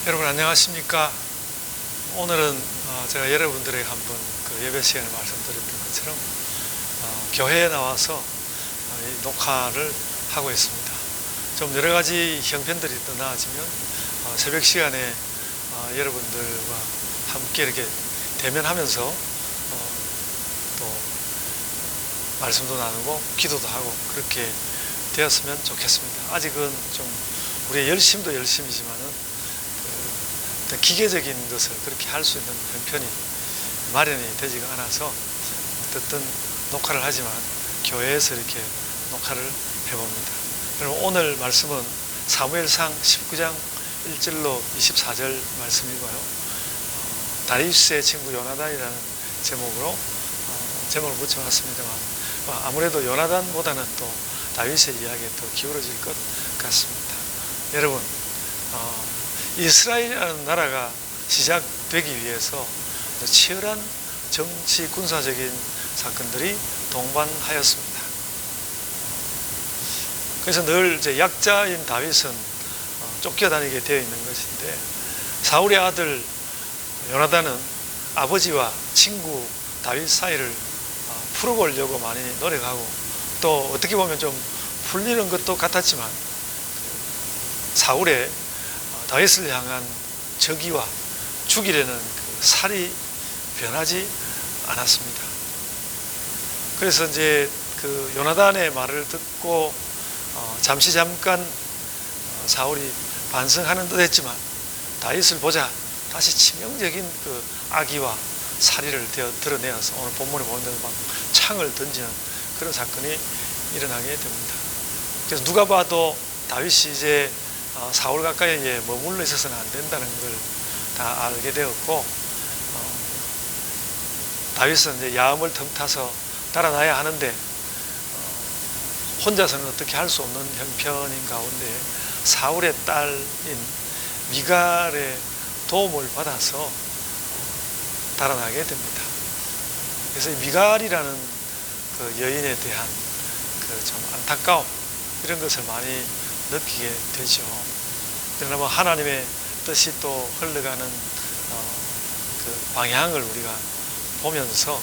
여러분 안녕하십니까? 오늘은 제가 여러분들에게 한번 그 예배 시간에 말씀드렸던 것처럼 교회에 나와서 이 녹화를 하고 있습니다. 좀 여러 가지 형편들이 또 나아지면 새벽 시간에 여러분들과 함께 이렇게 대면하면서 또 말씀도 나누고 기도도 하고 그렇게 되었으면 좋겠습니다. 아직은 좀 우리의 열심도 열심이지만은 기계적인 것을 그렇게 할 수 있는 형편이 마련이 되지가 않아서 어쨌든 녹화를 하지만 교회에서 이렇게 녹화를 해봅니다. 그럼 오늘 말씀은 사무엘상 19장 1절로 24절 말씀이고요. 다윗의 친구 요나단이라는 제목으로 제목을 붙여놨습니다만 아무래도 요나단보다는 또 다윗의 이야기에 더 기울어질 것 같습니다. 여러분 이스라엘이라는 나라가 시작되기 위해서 치열한 정치 군사적인 사건들이 동반하였습니다. 그래서 늘 이제 약자인 다윗은 쫓겨다니게 되어 있는 것인데 사울의 아들 요나단은 아버지와 친구 다윗 사이를 풀어보려고 많이 노력하고 또 어떻게 보면 좀 풀리는 것도 같았지만 사울의 다윗을 향한 적의와 죽이려는 그 살이 변하지 않았습니다. 그래서 이제 그 요나단의 말을 듣고 잠깐 사울이 반성하는 듯 했지만 다윗을 보자 다시 치명적인 그 악의와 살의를 드러내어서 오늘 본문에 보는 대로 막 창을 던지는 그런 사건이 일어나게 됩니다. 그래서 누가 봐도 다윗이 이제 사울 가까이에 머물러 있어서는 안 된다는 걸 다 알게 되었고 다윗은 이제 야음을 틈타서 달아나야 하는데 혼자서는 어떻게 할 수 없는 형편인 가운데 사울의 딸인 미갈의 도움을 받아서 달아나게 됩니다. 그래서 이 미갈이라는 그 여인에 대한 그 좀 안타까움 이런 것을 많이 느끼게 되죠. 그러나 뭐 하나님의 뜻이 또 흘러가는 그 방향을 우리가 보면서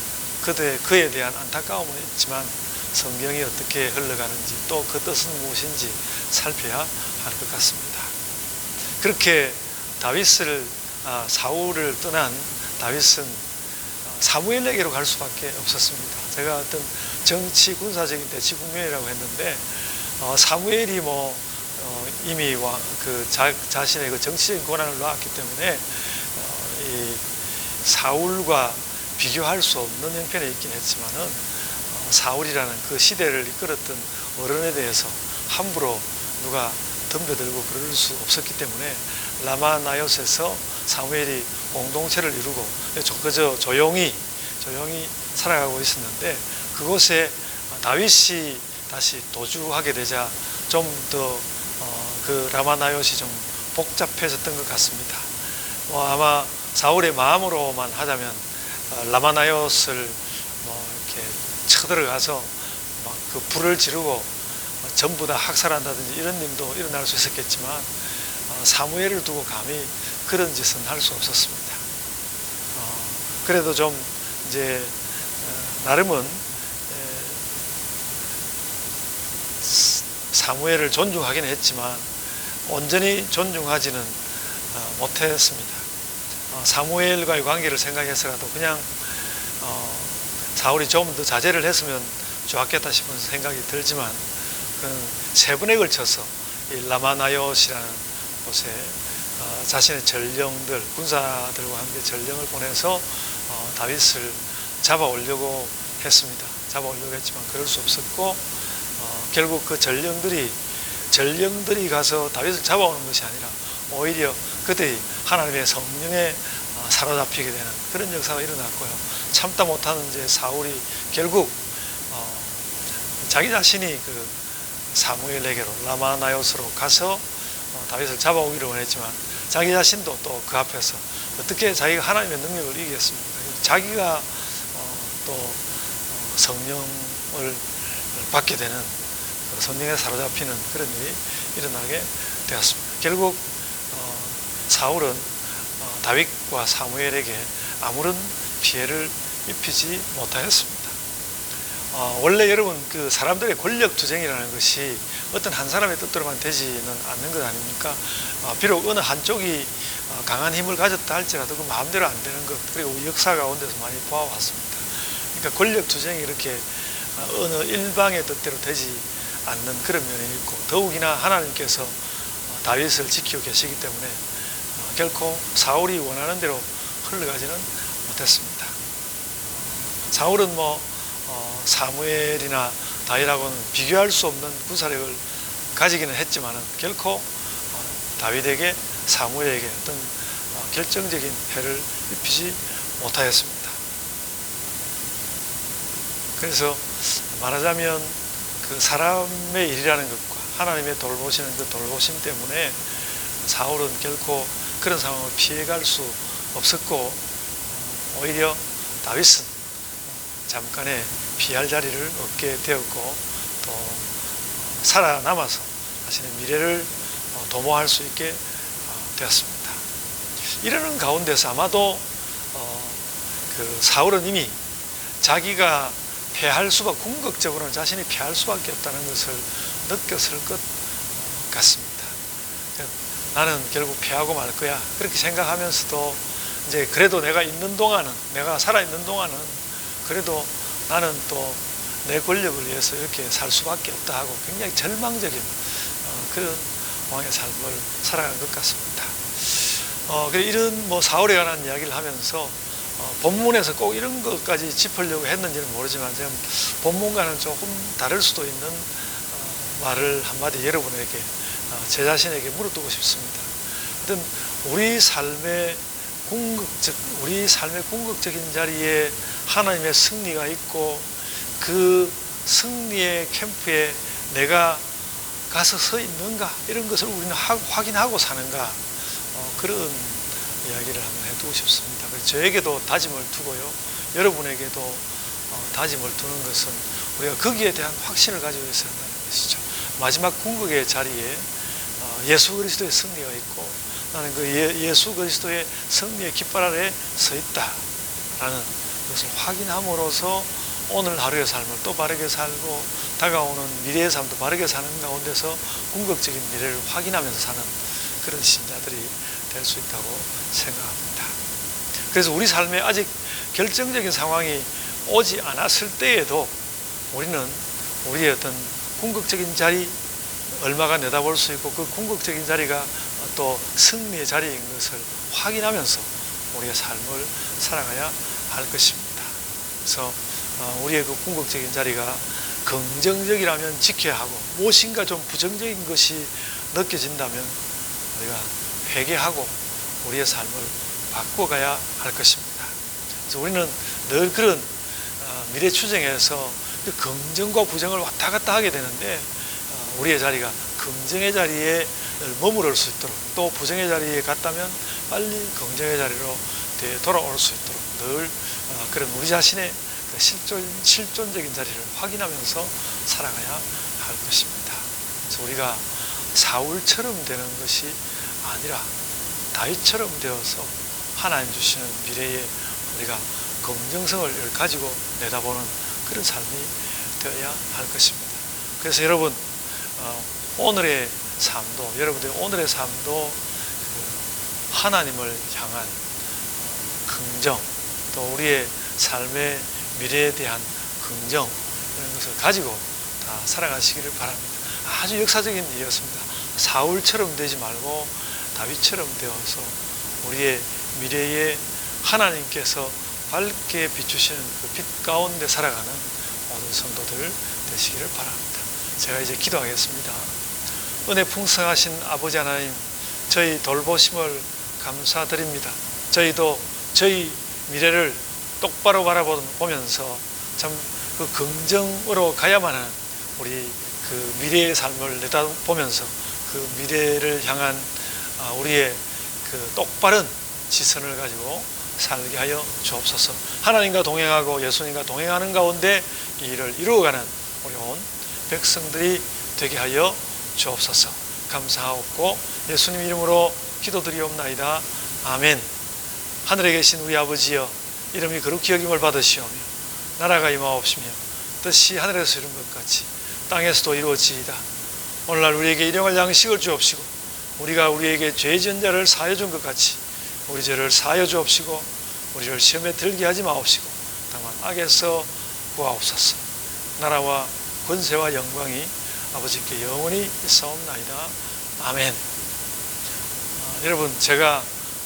그에 대한 안타까움은 있지만 성경이 어떻게 흘러가는지 또 그 뜻은 무엇인지 살펴야 할 것 같습니다. 그렇게 사울을 떠난 다윗은 사무엘에게로 갈 수밖에 없었습니다. 제가 어떤 정치 군사적인 대치 국면이라고 했는데 사무엘이 이미 자신의 그 정치적인 권한을 놓았기 때문에 이 사울과 비교할 수 없는 형편에 있긴 했지만은 사울이라는 그 시대를 이끌었던 어른에 대해서 함부로 누가 덤벼들고 그럴 수 없었기 때문에 라마 나요스에서 사무엘이 공동체를 이루고 그저 조용히 살아가고 있었는데 그곳에 다윗이 다시 도주하게 되자 좀 더 그 라마나요시 좀 복잡해졌던 것 같습니다. 아마 사울의 마음으로만 하자면 라마나요스를 이렇게 쳐들어가서 그 불을 지르고 전부 다 학살한다든지 이런 일도 일어날 수 있었겠지만 사무엘을 두고 감히 그런 짓은 할 수 없었습니다. 그래도 좀 이제 나름은 사무엘을 존중하긴 했지만 온전히 존중하지는 못했습니다. 사무엘과의 관계를 생각해서라도 그냥 사울이 좀 더 자제를 했으면 좋았겠다 싶은 생각이 들지만 세 번에 걸쳐서 이 라마나요시라는 곳에 자신의 전령들 군사들과 함께 전령을 보내서 다윗을 잡아오려고 했습니다. 잡아오려고 했지만 그럴 수 없었고 결국 그 전령들이 가서 다윗을 잡아오는 것이 아니라 오히려 그들이 하나님의 성령에 사로잡히게 되는 그런 역사가 일어났고요. 참다 못하는 이제 사울이 결국 자기 자신이 그 사무엘에게로 라마나요스로 가서 다윗을 잡아오기를 원했지만 자기 자신도 또 그 앞에서 어떻게 자기가 하나님의 능력을 이기겠습니까? 자기가 또 성령을 받게 되는 성령에 사로잡히는 그런 일이 일어나게 되었습니다. 결국 사울은 다윗과 사무엘에게 아무런 피해를 입히지 못하였습니다. 원래 여러분 그 사람들의 권력 투쟁이라는 것이 어떤 한 사람의 뜻대로만 되지는 않는 것 아닙니까? 비록 어느 한쪽이 강한 힘을 가졌다 할지라도 그 마음대로 안 되는 것, 그리고 역사 가운데서 많이 보아왔습니다. 그러니까 권력 투쟁이 이렇게 어느 일방의 뜻대로 되지 않는 그런 면이 있고, 더욱이나 하나님께서 다윗을 지키고 계시기 때문에 결코 사울이 원하는 대로 흘러가지는 못했습니다. 사울은 사무엘이나 다윗하고는 비교할 수 없는 군사력을 가지기는 했지만은 결코 다윗에게, 사무엘에게 어떤 결정적인 해를 입히지 못하였습니다. 그래서 말하자면 그 사람의 일이라는 것과 하나님의 돌보시는 그 돌보심 때문에 사울은 결코 그런 상황을 피해갈 수 없었고, 오히려 다윗은 잠깐의 피할 자리를 얻게 되었고, 또 살아남아서 자신의 미래를 도모할 수 있게 되었습니다. 이러는 가운데서 아마도 그 사울은 이미 자기가 패할 수밖에, 궁극적으로는 자신이 패할 수밖에 없다는 것을 느꼈을 것 같습니다. 나는 결국 패하고 말 거야, 그렇게 생각하면서도 이제 그래도 내가 있는 동안은, 내가 살아있는 동안은 그래도 나는 또 내 권력을 위해서 이렇게 살 수밖에 없다 하고 굉장히 절망적인 그런 왕의 삶을 살아가는 것 같습니다. 이런 사울에 관한 이야기를 하면서 본문에서 꼭 이런 것까지 짚으려고 했는지는 모르지만, 지금 본문과는 조금 다를 수도 있는 말을 한마디 여러분에게, 제 자신에게 물어두고 싶습니다. 어떤 우리 삶의 궁극적인 자리에 하나님의 승리가 있고, 그 승리의 캠프에 내가 가서 서 있는가, 이런 것을 우리는 확인하고 사는가, 그런 이야기를 한번 해두고 싶습니다. 저에게도 다짐을 두고요, 여러분에게도 다짐을 두는 것은 우리가 거기에 대한 확신을 가지고 있어야 한다는 것이죠. 마지막 궁극의 자리에 예수 그리스도의 승리가 있고, 나는 그 예수 그리스도의 승리의 깃발 아래 서 있다라는 것을 확인함으로써 오늘 하루의 삶을 또 바르게 살고, 다가오는 미래의 삶도 바르게 사는 가운데서 궁극적인 미래를 확인하면서 사는 그런 신자들이 될 수 있다고 생각합니다. 그래서 우리 삶에 아직 결정적인 상황이 오지 않았을 때에도 우리는 우리의 어떤 궁극적인 자리, 얼마가 내다볼 수 있고, 그 궁극적인 자리가 또 승리의 자리인 것을 확인하면서 우리의 삶을 살아가야 할 것입니다. 그래서 우리의 그 궁극적인 자리가 긍정적이라면 지켜야 하고, 무엇인가 좀 부정적인 것이 느껴진다면 우리가 회개하고 우리의 삶을 바꿔가야 할 것입니다. 그래서 우리는 늘 그런 미래 추정에서 그 긍정과 부정을 왔다 갔다 하게 되는데, 우리의 자리가 긍정의 자리에 머무를 수 있도록, 또 부정의 자리에 갔다면 빨리 긍정의 자리로 돌아올 수 있도록 늘 그런 우리 자신의 실존적인 자리를 확인하면서 살아가야 할 것입니다. 그래서 우리가 사울처럼 되는 것이 아니라 다윗처럼 되어서 하나님 주시는 미래에 우리가 긍정성을 가지고 내다보는 그런 삶이 되어야 할 것입니다. 그래서 여러분, 오늘의 삶도, 여러분들의 오늘의 삶도 하나님을 향한 긍정, 또 우리의 삶의 미래에 대한 긍정, 이런 것을 가지고 다 살아가시기를 바랍니다. 아주 역사적인 일이었습니다. 사울처럼 되지 말고 다윗처럼 되어서 우리의 미래에 하나님께서 밝게 비추시는 그 빛 가운데 살아가는 모든 성도들 되시기를 바랍니다. 제가 이제 기도하겠습니다. 은혜 풍성하신 아버지 하나님, 저희 돌보심을 감사드립니다. 저희도 저희 미래를 똑바로 바라보면서 참 그 긍정으로 가야만 하는 우리 그 미래의 삶을 내다보면서 그 미래를 향한 우리의 그 똑바른 지선을 가지고 살게 하여 주옵소서. 하나님과 동행하고 예수님과 동행하는 가운데 이 일을 이루어가는 우리 온 백성들이 되게 하여 주옵소서. 감사하옵고 예수님 이름으로 기도드리옵나이다. 아멘. 하늘에 계신 우리 아버지여, 이름이 거룩히 여김을 받으시오며 나라가 임하옵시며 뜻이 하늘에서 이룬 것 같이 땅에서도 이루어지이다. 오늘날 우리에게 일용할 양식을 주옵시고 우리가 우리에게 죄 지은 자를 사하여 준 것 같이 우리 죄를 사하여 주옵시고 우리를 시험에 들게 하지 마옵시고 다만 악에서 구하옵소서. 나라와 권세와 영광이 아버지께 영원히 있사옵나이다. 아멘. 여러분, 제가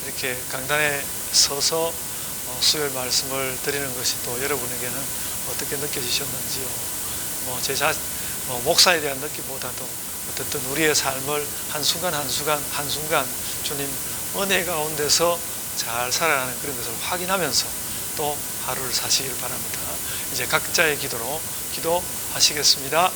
이렇게 강단에 서서 수요일 말씀을 드리는 것이 또 여러분에게는 어떻게 느껴지셨는지요? 목사에 대한 느낌보다도 어쨌든 우리의 삶을 한순간 주님 은혜 가운데서 잘 살아가는 그런 것을 확인하면서 또 하루를 사시길 바랍니다. 이제 각자의 기도로 기도하시겠습니다.